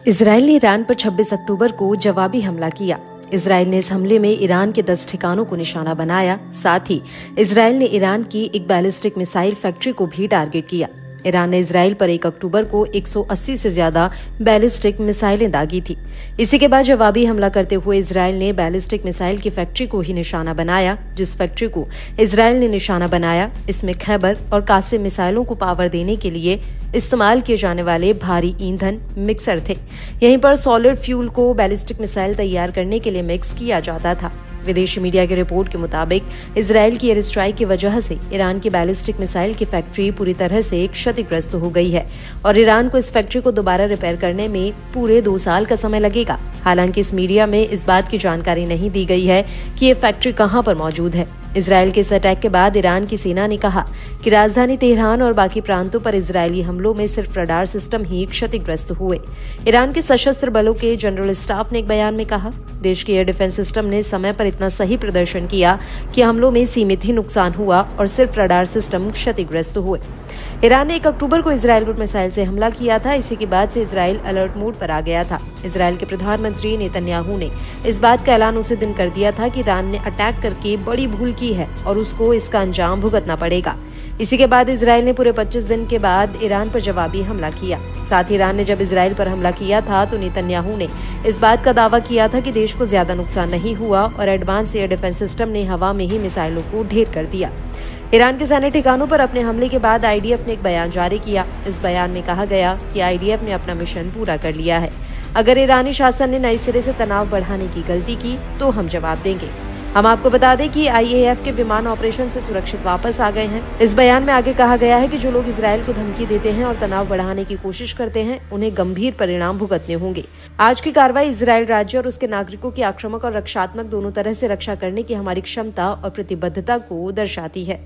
Israel ने Iran पर 26 अक्टूबर को जवाबी हमला किया। इजराइल ने इस हमले में ईरान के 10 ठिकानों को निशाना बनाया। साथ ही इजराइल ने ईरान की एक बैलिस्टिक मिसाइल फैक्ट्री को भी टारगेट किया। ईरान ने इजराइल पर 1 अक्टूबर को 180 से ज्यादा बैलिस्टिक मिसाइलें दागी थी। इसी के बाद जवाबी हमला करते हुए इजराइल ने बैलिस्टिक मिसाइल की फैक्ट्री को ही निशाना बनाया। जिस फैक्ट्री को इजराइल ने निशाना बनाया, इसमें खैबर और कासिम मिसाइलों को पावर देने के लिए इस्तेमाल किए जाने वाले भारी ईंधन मिक्सर थे। यहीं पर सॉलिड फ्यूल को बैलिस्टिक मिसाइल तैयार करने के लिए मिक्स किया जाता था। विदेशी मीडिया की रिपोर्ट के मुताबिक इजराइल की एयर स्ट्राइक की वजह से ईरान की बैलिस्टिक मिसाइल की फैक्ट्री पूरी तरह से क्षतिग्रस्त हो गई है और ईरान को इस फैक्ट्री को दोबारा रिपेयर करने में पूरे 2 साल का समय लगेगा। हालांकि इस मीडिया में इस बात की जानकारी नहीं दी गई है कि ये फैक्ट्री कहां पर मौजूद है। इजराइल के इस अटैक के बाद ईरान की सेना ने कहा कि राजधानी तेहरान और बाकी प्रांतों पर इजरायली हमलों में सिर्फ रडार सिस्टम ही क्षतिग्रस्त हुए। ईरान के सशस्त्र बलों के जनरल स्टाफ ने एक बयान में कहा, देश के एयर डिफेंस सिस्टम ने समय पर इतना सही प्रदर्शन किया कि हमलों में सीमित ही नुकसान हुआ और सिर्फ रडार सिस्टम क्षतिग्रस्त हुए। ईरान ने 1 अक्टूबर को इजराइल पर मिसाइल से हमला किया था। इसी के बाद से इजराइल अलर्ट मोड पर आ गया था। इजराइल के प्रधानमंत्री नेतन्याहू ने इस बात का ऐलान उसी दिन कर दिया था कि ईरान ने अटैक करके बड़ी भूल की है और उसको इसका अंजाम भुगतना पड़ेगा। इसी के बाद इजराइल ने पूरे 25 दिन के बाद ईरान पर जवाबी हमला किया। साथ ही ईरान ने जब इजराइल पर हमला किया था तो नेतन्याहू ने इस बात का दावा किया था कि देश को ज्यादा नुकसान नहीं हुआ और एडवांस एयर डिफेंस सिस्टम ने हवा में ही मिसाइलों को ढेर कर दिया। ईरान के सैन्य ठिकानों पर अपने हमले के बाद आईडीएफ ने एक बयान जारी किया। इस बयान में कहा गया कि आईडीएफ ने अपना मिशन पूरा कर लिया है। अगर ईरानी शासन ने नए सिरे से तनाव बढ़ाने की गलती की तो हम जवाब देंगे। हम आपको बता दें कि आईएएफ के विमान ऑपरेशन से सुरक्षित वापस आ गए हैं। इस बयान में आगे कहा गया है कि जो लोग इजराइल को धमकी देते हैं और तनाव बढ़ाने की कोशिश करते हैं, उन्हें गंभीर परिणाम भुगतने होंगे। आज की कार्रवाई इजराइल राज्य और उसके नागरिकों की आक्रामक और रक्षात्मक दोनों तरह से रक्षा करने की हमारी क्षमता और प्रतिबद्धता को दर्शाती है।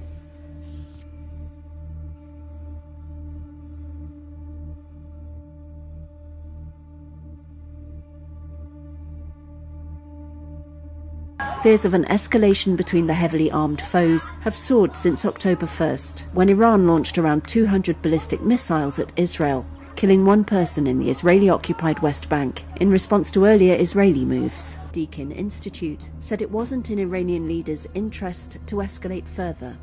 Fears of an escalation between the heavily armed foes have soared since October 1st, when Iran launched around 200 ballistic missiles at Israel, killing 1 person in the Israeli-occupied West Bank in response to earlier Israeli moves. Deakin Institute said it wasn't in Iranian leaders' interest to escalate further.